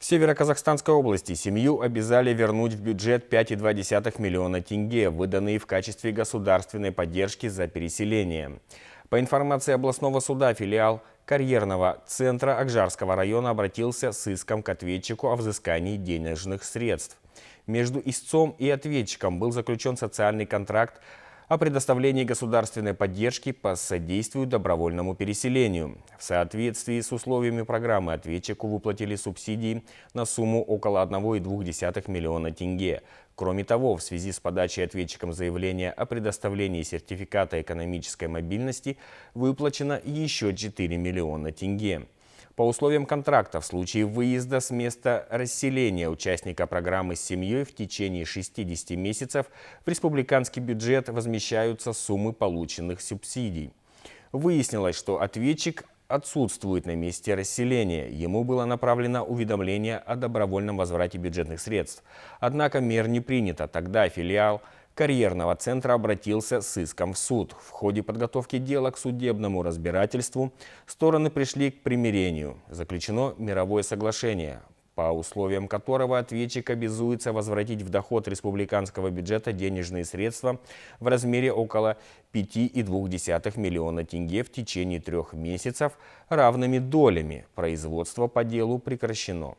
В Северо-Казахстанской области семью обязали вернуть в бюджет 5,2 миллиона тенге, выданные в качестве государственной поддержки за переселение. По информации областного суда, филиал карьерного центра Акжарского района обратился с иском к ответчику о взыскании денежных средств. Между истцом и ответчиком был заключен социальный контракт о предоставлении государственной поддержки по содействию добровольному переселению. В соответствии с условиями программы ответчику выплатили субсидии на сумму около 1,2 миллиона тенге. Кроме того, в связи с подачей ответчиком заявления о предоставлении сертификата экономической мобильности выплачено еще 4 миллиона тенге. По условиям контракта, в случае выезда с места расселения участника программы с семьей в течение 60 месяцев в республиканский бюджет возмещаются суммы полученных субсидий. Выяснилось, что ответчик отсутствует на месте расселения. Ему было направлено уведомление о добровольном возврате бюджетных средств. Однако мер не принято. Тогда филиал карьерного центра обратился с иском в суд. В ходе подготовки дела к судебному разбирательству стороны пришли к примирению. Заключено мировое соглашение, по условиям которого ответчик обязуется возвратить в доход республиканского бюджета денежные средства в размере около 5,2 миллиона тенге в течение 3 месяцев равными долями. Производство по делу прекращено.